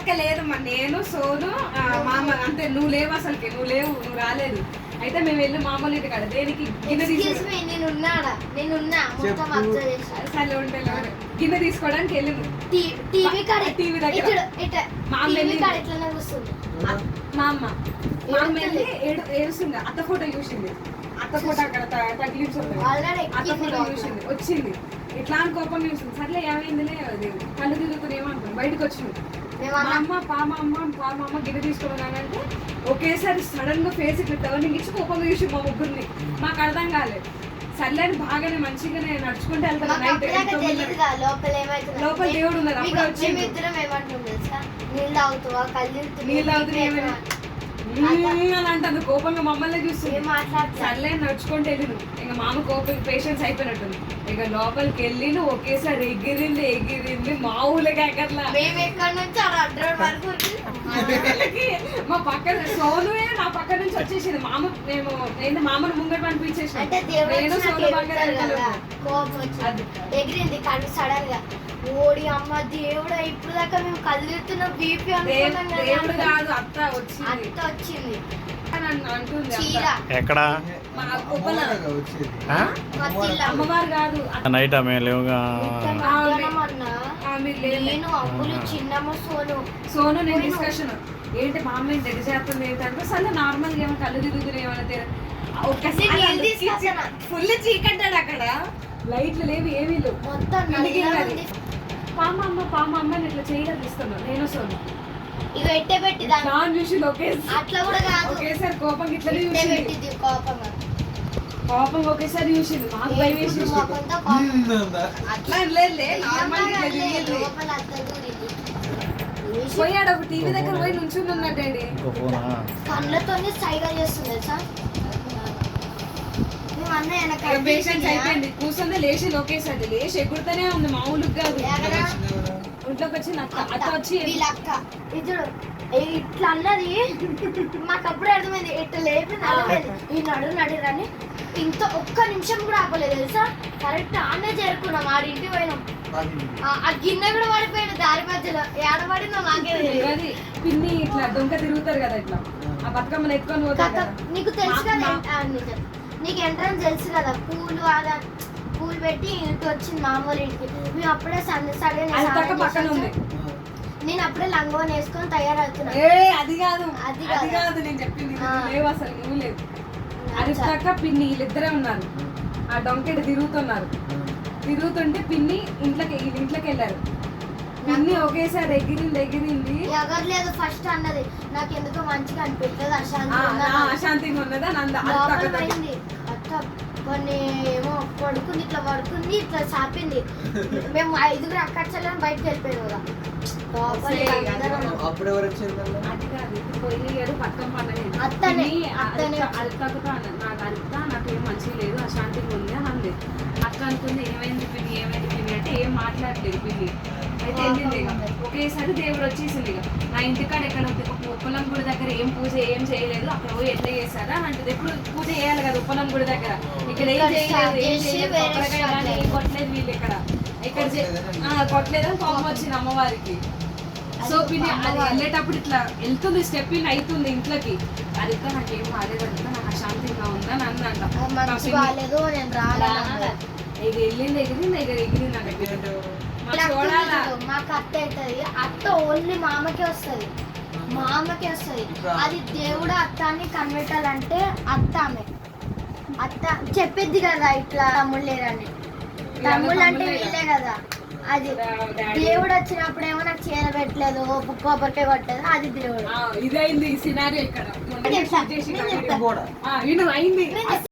అక్క లేదమ్మా, నేను సోను మామ అంతే. నువ్వు లేవు అసలుకి, నువ్వు రాలేదు. అయితే మేము వెళ్ళి మామూలు ఇంటి కాడ దేనికి గిన్నె గిన్నె తీసుకోవడానికి వెళ్ళింది టీవీ దగ్గర. మా అమ్మ వెళ్ళి ఏడుస్తుంది. అత్త ఫోటో చూసింది, అత్త ఫోటో అక్కడ తగిలించుంది, అత్త ఫోటో చూసింది, వచ్చింంది. ఇట్లా అని కోపం చూసింది. సర్లే ఏమైందిలే, అది కళ్ళు తిరుగుతుంది ఏమనుకుంది. బయటకు వచ్చింది. పామ గిన్నె తీసుకున్నానంటే ఒకేసారి సడన్ గా ఫేస్ ఇట్లా టర్నింగ్ ఇచ్చి కోపంగా చూసి మా ముగ్గురిని. మాకు అర్థం కాలేదు. సర్లేని బాగానే మంచిగానే నడుచుకుంటే వెళ్తాను. లోపల దేవుడు ఉన్నారు. అప్పుడు వచ్చి నీళ్ళు తాగుతున్నాయి ఏమైనా అని అంటాను. కోపంగా మమ్మల్ని చూస్తుంది. సర్లే నడుచుకుంటే వెళ్ళిను. ఇంకా మామ కోపం పేషెన్స్ అయిపోయినట్టుంది. ఇక లోపలికి వెళ్ళిను. ఒకేసారి ఎగిరింది మా ఊళ్ళకి ఎక్కర్లా. మా పక్కన సోనువే నా పక్క నుంచి వచ్చేసింది. నేను మామను ముంగట పంపించేసి ఎగిరింది కళ్ళు సడన్ గా. ఓడి అమ్మ దేవుడా, ఇప్పుడు దాకా మేము కదులుతున్న బీపీ దేవుడు కాదు, అత్త వచ్చింది ఎక్కడ అమ్మవారు కాదు నైట్ ఆమె లేవుగా. నేను అమ్ములు చిన్నమ్మ సోను నేను డిస్కషన్ ఏంటి మా అమ్మ ఇంటి చేస్తుంది ఏంటంటే సరే నార్మల్ గా ఏమో కళ్ళు తిరుగుతున్నాయి ఫుల్ చీకంటాడు. అక్కడ లైట్లు లేవు, ఏమీ లేవు. పామ ఇట్లా చేయడం ఇస్తున్నాను నేను సోను. ఇక ఎట్టే పెట్టి చూసి అట్లా కూడా కాదు, ఒకేసారి కోపం ఇట్లా పెట్టింది కోపం ఒకేసారి చూసింది. మాకు భయం వేసింది. అట్లా పోయాడు ఒక టీవీ దగ్గర పోయి నుంచుని ఉన్నాడు డాడీ. కళ్ళతోనే సైగా చేస్తుంది సార్. పేషెన్స్ అయిపోయింది. కూర్చుంది లేచి ఒకేసారి లేచి ఎగురుతూనే ఉంది. మామూలుగా కాదు. ఇంట్లోకి వచ్చి అత్త వచ్చి ఇతడు ఇట్లా అన్నది. మాకు అప్పుడే అర్థమైంది. ఇట్లా లేపి ఈ నడిరని ఇంత ఒక్క నిమిషం కూడా ఆపలేదు తెలుసా. కరెక్ట్ ఆనే చేరుకున్నాం. ఆడింటికి పోయినాం. ఆ గిన్నె కూడా పడిపోయాడు దారి మధ్యలో. ఏడబడిందో మాకే తెలియదు. పిన్ని ఇట్లా దొంగ తిరుగుతారు కదా, ఇట్లా ఆ బతుకమ్మని ఎత్తుకొని పోతారు. నీకు తెలుసు కదా, నీకు ఎంట్రన్స్ తెలుసు కదా. పూలు పెట్టి ఇంటికి వచ్చింది మామూలు ఇంటికి. మేము అప్పుడే నేను అప్పుడే లంగోని వేసుకొని తయారవుతున్నా. అది కాదు నేను చెప్పింది. లేవు అసలు, నువ్వు లేదు. అది కాక పిన్ని వీళ్ళిద్దరే ఉన్నారు. ఆ డొంకెట్ తిరుగుతుంటే పిన్ని ఇంట్లోకి వెళ్ళారు. పిన్ని ఒకేసారి ఎగిరింది. ఎవరు లేదు ఫస్ట్ అన్నది. నాకు ఎందుకో మంచిగా అనిపించలేదు, అశాంతిగా ఉన్నదా అయింది. కొన్ని ఏమో పడుకుంది, ఇట్లా చాపింది. మేము 5 అక్కచెల్లని బయటకు వెళ్ళిపోయాం కదా. నాకేం మంచిగా లేదు, అశాంతిగా ఉంది అని అంది. అక్క అనుకుంది ఏమైంది పిన్ని అంటే ఏం మాట్లాడలేదు పిన్ని. అయితే వెళ్ళింది. ఒకేసారి దేవుడు వచ్చేసింది. ఇక నా ఇంటికాడ ఎక్కడ ఉప్పలం గుడి దగ్గర ఏం పూజ ఏం చేయలేదు, అక్కడ పోయి ఎట్లా చేశారా అని అంటది. ఎప్పుడు పూజ చేయాలి కదా ఉప్పలం గుడి దగ్గర. ఇక్కడ ఏం కొట్టలేదు వీళ్ళు. ఇక్కడ కొట్టలేదు అని కోపం వచ్చింది అమ్మవారికి. సో పిన్ని అది వెళ్ళేటప్పుడు ఇట్లా వెళ్తుంది, స్టెప్ ఇన్ అవుతుంది ఇంట్లోకి. అది నాకేం బాగాలేదంట, నాకు అశాంతిగా ఉందని అన్నంట. ఇక ఎగిరింది మాకు అత్త అవుతుంది. అత్త ఓన్లీ మామకే వస్తుంది. అది దేవుడు అత్తాన్ని కనిపెట్టాలంటే అత్త చెప్పేది కదా, ఇట్లా తమ్ముళ్ళు లేరని. తమ్ముళ్ళు అంటే వీళ్ళే కదా. అది దేవుడు వచ్చినప్పుడు ఏమో నాకు చీర పెట్టలేదు, కొబ్బరికాయ కొట్టలేదు. అది దేవుడు. ఇదైంది సినారియో ఇక్కడ.